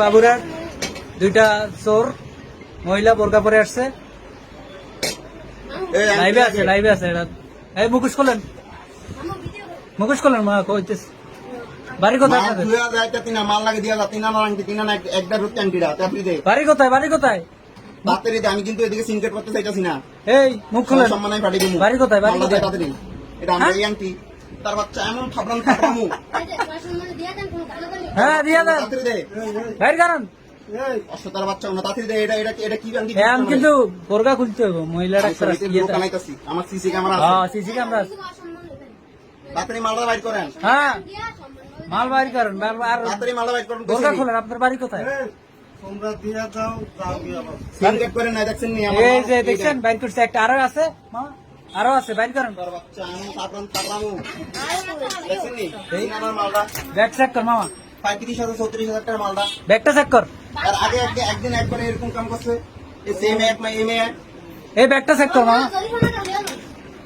বাবুরার দুইটা চোর মহিলা বোরকা পরে আসছে, লাইভে আছে এটা। এই মুখোশ খোলেন, মুখোশ খোলেন। মা কইতেছে বাড়ি কোথায় আপনাদের? বাড়ি কোথায়? বাড়ি কোথায়? আমি কিন্তু এদিকে সিনকেট করতে চাইতেছি না। এই মুখ খোলেন। সম্মানে ফাটি দিমু। বাড়ি কোথায়? বাড়ি কোথায়? এটা আমরা এই আন্টি তার বাচ্চা এমন থাপড়ান থাপড়ামু। হ্যাঁ দিয়া দেন, বাইর করেন। তার বাচ্চা না তাড়াতাড়ি দে। এটা এটা এটা কি আন্টি? এখন কিন্তু বোরকা খুলতে হবে মহিলাটা। আমার সিসি ক্যামেরা আছে। হ্যাঁ সিসি ক্যামেরা আছে। তাড়াতাড়ি মালটা বাইর করেন। হ্যাঁ মাল বাইর করেন। আর তাড়াতাড়ি মালটা বাইর করেন। বোরকা খোলেন। আপনার বাড়ি কোথায়? তোমরা দিয়া দাও, দাও দিয়া দাও। সিনকেট করে না দেখছেন নি? এই যে দেখছেন বাইর করছে একটা, আরো আছে মা, আরো আছে, বাইর করেন। তার বাচ্চা এমন থাপড়ান থাপড়ামু। দেখছেন নি? এই আমার মালটা ব্যাগ চেক কর মামা, 35,000 34,000 টাকার মালটা। ব্যাগটা চেক কর। আর আগে একদিন একবার এরকম কাম করছে। এই সেম এক মা এম এ এই ব্যাগটা চেক কর মামা।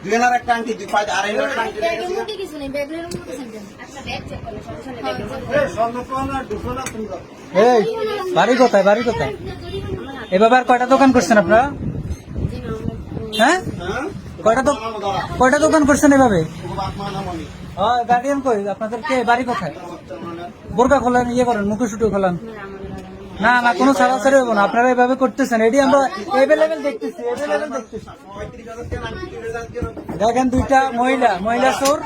দুজনের একটা আন্টি 2.5 একটা আন্টি রেখে গেছে। এই বাড়ি কোথায়? বাড়ি কোথায়? এভাবে আর কয়টা দোকান করছেন আপনারা? হ্যাঁ কয়টা দোকান করছেন এভাবে? গার্ডিয়ান কই আপনাদের? কে বাড়ি কোথায়? বোরকা খোলেন, ইয়ে করেন, মুখে শুটু খোলেন। না না কোনো ছাড়াছাড়ি হবো না। আপনারা এভাবে করতেছেন, এটি আমরা এভেলেবেল দেখতেছি, এভেলেবেল দেখতেছি। দেখেন দুইটা মহিলা চোর,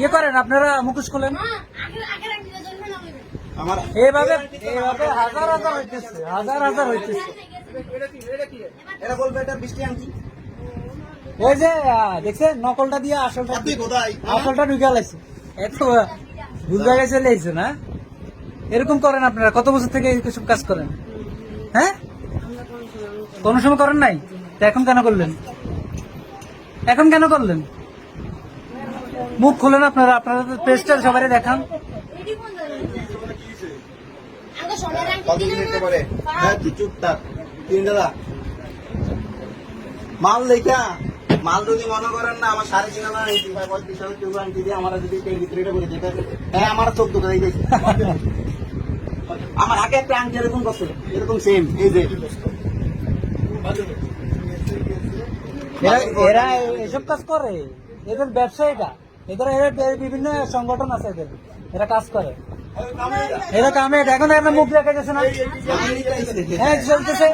ইয়ে করেন আপনারা, মুখোশ খোলেন। এভাবে হাজার হাজার হইতেছে, হাজার হাজার হইতেছে। এরা বলবে এটা বৃষ্টি আনছি। ওই যে দেখছেন নকলটা দিয়ে আসলটা ঢুকে লাইছে। এত ভুল জায়গায় চলে আইছে না? এরকম করেন আপনারা? কত বছর থেকে এইসব কাজ করেন? হ্যাঁ কোনো সময় করেন নাই? তো এখন কেন করলেন? এখন কেন করলেন? মুখ খোলেন আপনারা, আপনারা পেজটা সবাই দেখান। মাল লেখা মাল যদি মনে করেন না আমার 3.5 আনছি 35,000 কেউ আনছি দিয়ে আমার যদি এর ভিতরে এটা করে যেতে হ্যাঁ আমার 14 টাকা দিয়েছে। আমার আগে একটা আনছি এরকম করছে, এরকম সেম এই যে এরা এসব কাজ করে, এদের ব্যবসা এটা। এদের বিভিন্ন সংগঠন আছে, এদের এরা কাজ করে, এরা কামে। এখন একটা মুখ দেখা যাচ্ছে না? হ্যাঁ চলতেছে।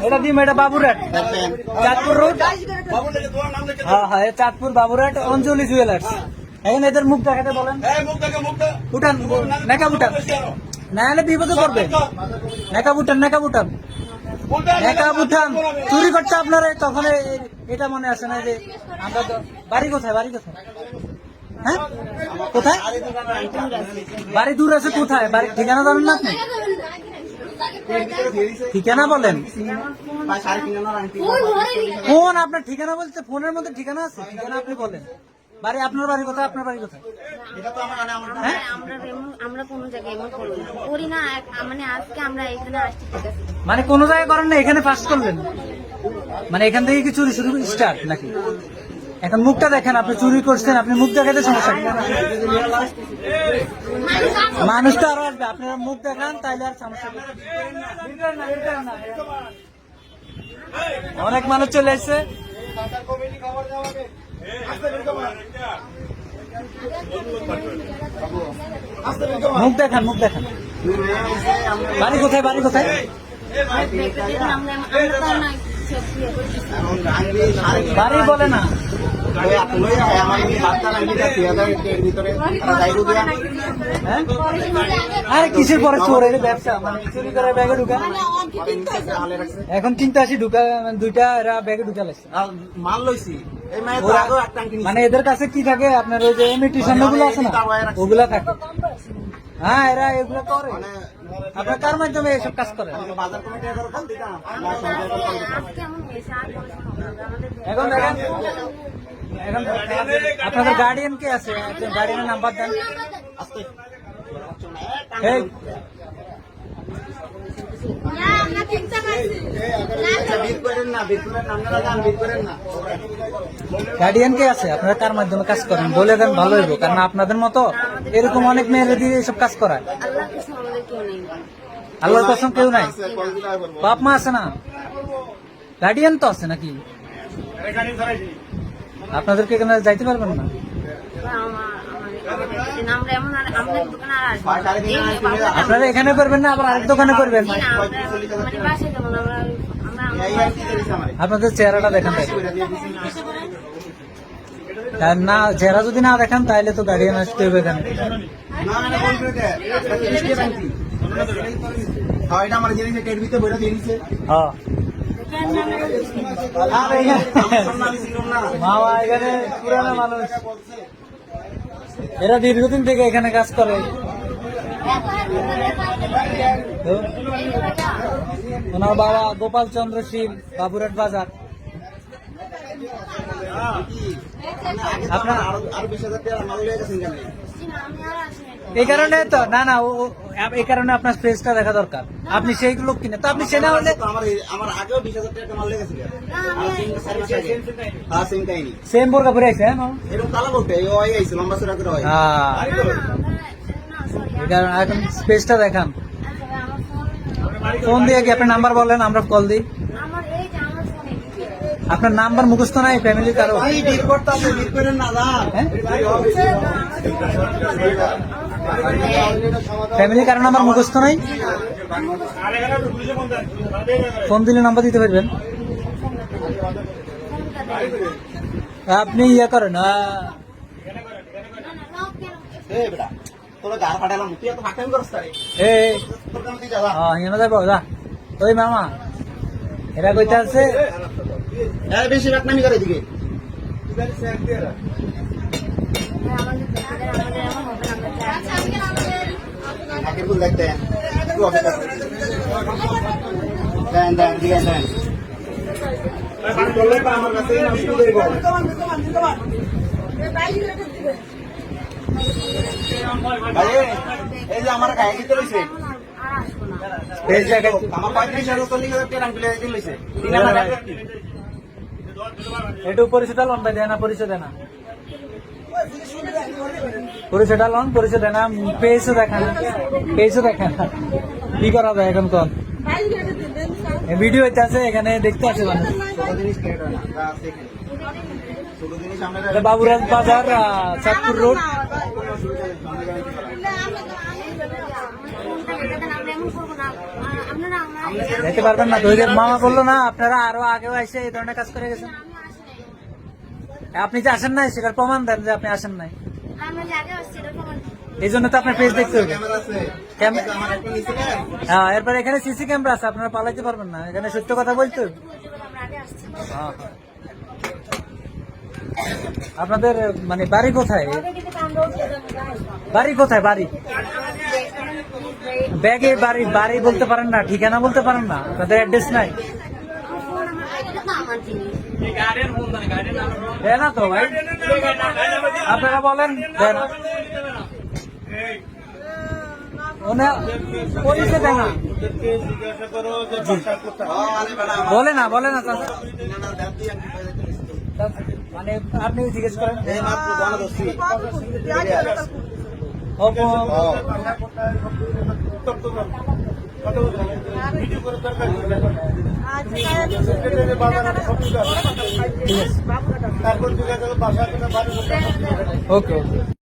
এটা দিম, এটা বাবুরহাট চাঁদপুর রোড। হ্যাঁ হ্যাঁ চাঁদপুর বাবুরহাট অঞ্জলি জুয়েলার্স। এখন এদের মুখ দেখাতে বলেন। উঠান মেকআপ উঠান, না হলে বিপদে পড়বে। মেকআপ উঠান, মেকআপ উঠান, মেকআপ উঠান। চুরি করতে আপনারা তখন এটা মনে আসে না যে আমরা বাড়ি কোথায়? বাড়ি কোথায়? হ্যাঁ কোথায় বাড়ি? দূর আছে কোথায়? বাড়ির ঠিকানা জানেন না আপনি? ঠিকানা বলেন। ফোন আপনার ঠিকানা বলছে, ফোনের মধ্যে ঠিকানা আছে, ঠিকানা আপনি বলেন। বাড়ি আপনার বাড়ি কোথায়? আপনার বাড়ি কোথায়? হ্যাঁ আমরা কোনো জায়গায় এমন করি না। মানে আজকে আমরা এখানে আসছি, ঠিক আছে? মানে কোনো জায়গায় করেন না, এখানে ফার্স্ট করলেন? মানে এখান থেকে কি চুরি শুরু স্টার্ট নাকি? এখন মুখটা দেখেন, আপনি চুরি করছেন, আপনি মুখ দেখাতে সমস্যা কি? মানুষ তো আরো আসবে, আপনারা মুখ দেখান তাইলে আর সমস্যা কি? অনেক মানুষ চলে এসছে। মুখ দেখান, মুখ দেখান। বাড়ি কোথায়? বাড়ি কোথায়? বাড়ি বলে না। আরে কিসের পরে চোর? এর ব্যবসা মানে চুরি করে ব্যাগে ঢুকা। এখন 83 ঢুকা, দুইটা এরা ব্যাগে ঢুকা লাগছে। মাল লইছি মানে এদের কাছে কি থাকে? আপনার ওই যে ইমিটেশন গুলো আছে না, ওগুলা থাকে। হ্যাঁ এরা এগুলো করে। আপনার কার মাধ্যমে এসব কাজ করে? এখন দেখেন, এখন আপনাদের গার্ডিয়ান কে আছে? গার্ডিয়ানের নাম্বার দেন। গার্ডিয়ান কে আছে? আপনারা কার মাধ্যমে কাজ করেন বলে দেন, ভালো হইব। কারণ আপনাদের মতো এরকম অনেক মেয়েদের দিয়ে এসব কাজ করায়। কসম আমাদের কেউ নেই। আল্লাহর কসম কেউ নাই? আছে, কয়দিন আগে বলবো। বাপ মা আছে না? গার্ডিয়ান তো আছে নাকি? আপনাদেরকে এখানে যাইতে পারবেন না? আমরা এমন আমাদের দোকানে আর আসবো না। সাড়ে তিন হাজার, তিন হাজার। আপনারা এখানে করবেন না, আবার আরেক দোকানে করবেন? জি না, আমরা মানে বাসায় যাবো না, আমরা এই আর কি দিয়েছে আমারে? আপনাদের চেহারাটা দেখান তাই। কইরা দিয়ে দিছি। আর না, চেহারা যদি না দেখান তাহলে তো গার্ডিয়ান আসতে হবে এখানে। না, এটা কোন করে দেয়? এটা 30 টাকা আনছি। হ্যাঁ, এটা আমার জিনিস টের ভিতরে বইটা দিয়ে দিছে। হ্যাঁ আর এখানে আমি ছিলাম না। মামা এখানে পুরানো মানুষ, এরা দীর্ঘদিন থেকে এখানে কাজ করে। তো ওনার বাবা গোপাল চন্দ্র শীল, বাবুরহাট বাজার। আপনার আরো 20,000 টাকা মাল লয়ে গেছেন কেন? এই কারণে তো না না এই কারণে আপনার ফেসটা দেখা দরকার। আপনি সেই লোক কিনা তো, আপনি সেনা হলে তো আমার আগেও 20,000 টাকা মাল লেগেছে। হ্যাঁ, সেম কাহিনী। সেম বোরকা পরে আছে। হ্যাঁ মামা? এরকম কালা বলতে ওই আইছে লম্বা চড়া করে হয়। হ্যাঁ, এই কারণে এখন স্পেসটা দেখান। ফোন দিয়ে কি আপনার নাম্বার বলেন, আমরা কল দিই। আমার এই যে আমার ফোনে আপনার নাম্বার মুখস্থ নাই ফ্যামিলি কারো? এই ডিল করতে আছে, ডিল করেন না না। হ্যাঁ? ফ্যামিলি কারো নাম্বার মুখস্থ নাই? ফোন দিলে নাম্বার দিতে পারবেন? আপনি ইয়ে করেন এ বেটা, তোরা গার ফাটালাম, তুই এত ফাটাম করছ তারে। তোর কাম তুই যাবা। এনে যাবো যা। ওই মামা এরা কইতে আছে এ বেশি রাখনামি করে দিকে। আমাদের এমন হবে না, আমরা চাই। আগে ফুল দেখতে একটু অপেক্ষা কর। দেন দেন দিকে দেন। পানি বললে পা আমার কাছে না শুরু দেব। ভাই এই যে আমার গায়ে দিতে লইছে। আর আসবো না। এই জায়গায় আমার 35,000 40,000 টাকা রাখলে দিতে লইছে। একটু পরিচয়টা লন ভাই, দেয় না পরিচয় দেয় না, পরিচয়টা লন, পরিচয় দেয় না, পেয়েছো দেখান, পেয়েছো দেখান। কি করা যায় এখন কোন ভিডিও হইতে আছে এখানে দেখতে আছে মানুষ। ছোট জিনিস কেটে না, যা আছে এখানে। ছোট জিনিস আমরা এটা বাবুরাজ বাজার, চাঁদপুর রোড। যেতে পারবেন না তো? ওই যে মামা বললো না আপনারা আরো আগেও এসে এই ধরনের কাজ করে গেছেন। আপনি যে আসেন নাই সেটার প্রমাণ দেন যে আপনি আসেন নাই। এই জন্য তো আপনার পেজ দেখতে হবে। ক্যামেরা আছে। ক্যামেরা- আমার একটা নিচে দেন। হ্যাঁ, এরপর এখানে সিসি ক্যামেরা আছে, আপনারা পালাইতে পারবেন না, এখানে সত্য কথা বলতে হবে। হ্যাঁ। আপনাদের মানে বাড়ি কোথায়? বাড়ি কোথায়? বাড়ি ব্যাগে বাড়ি, বাড়ি বলতে পারেন না, ঠিকানা বলতে পারেন না, আপনাদের অ্যাড্রেস নাই? দেয় না তো ভাই, আপনারা বলেন দেয় না। পরিচয় দেয় না, জিজ্ঞাসা করো যে বাসা কোথায়। আরে বেটা, বলে না, বলে না চাচা। ঠিকানা দেন দিয়ে আমি কইতে লইছি। মানে আপনি জিজ্ঞেস করেন। এই মাত্র বনদস্যি। ভিডিও করে দরকার তারপর জিজ্ঞাসা করো বাসা কোথায়, বাড়ি কোথায়। ওকে ওকে।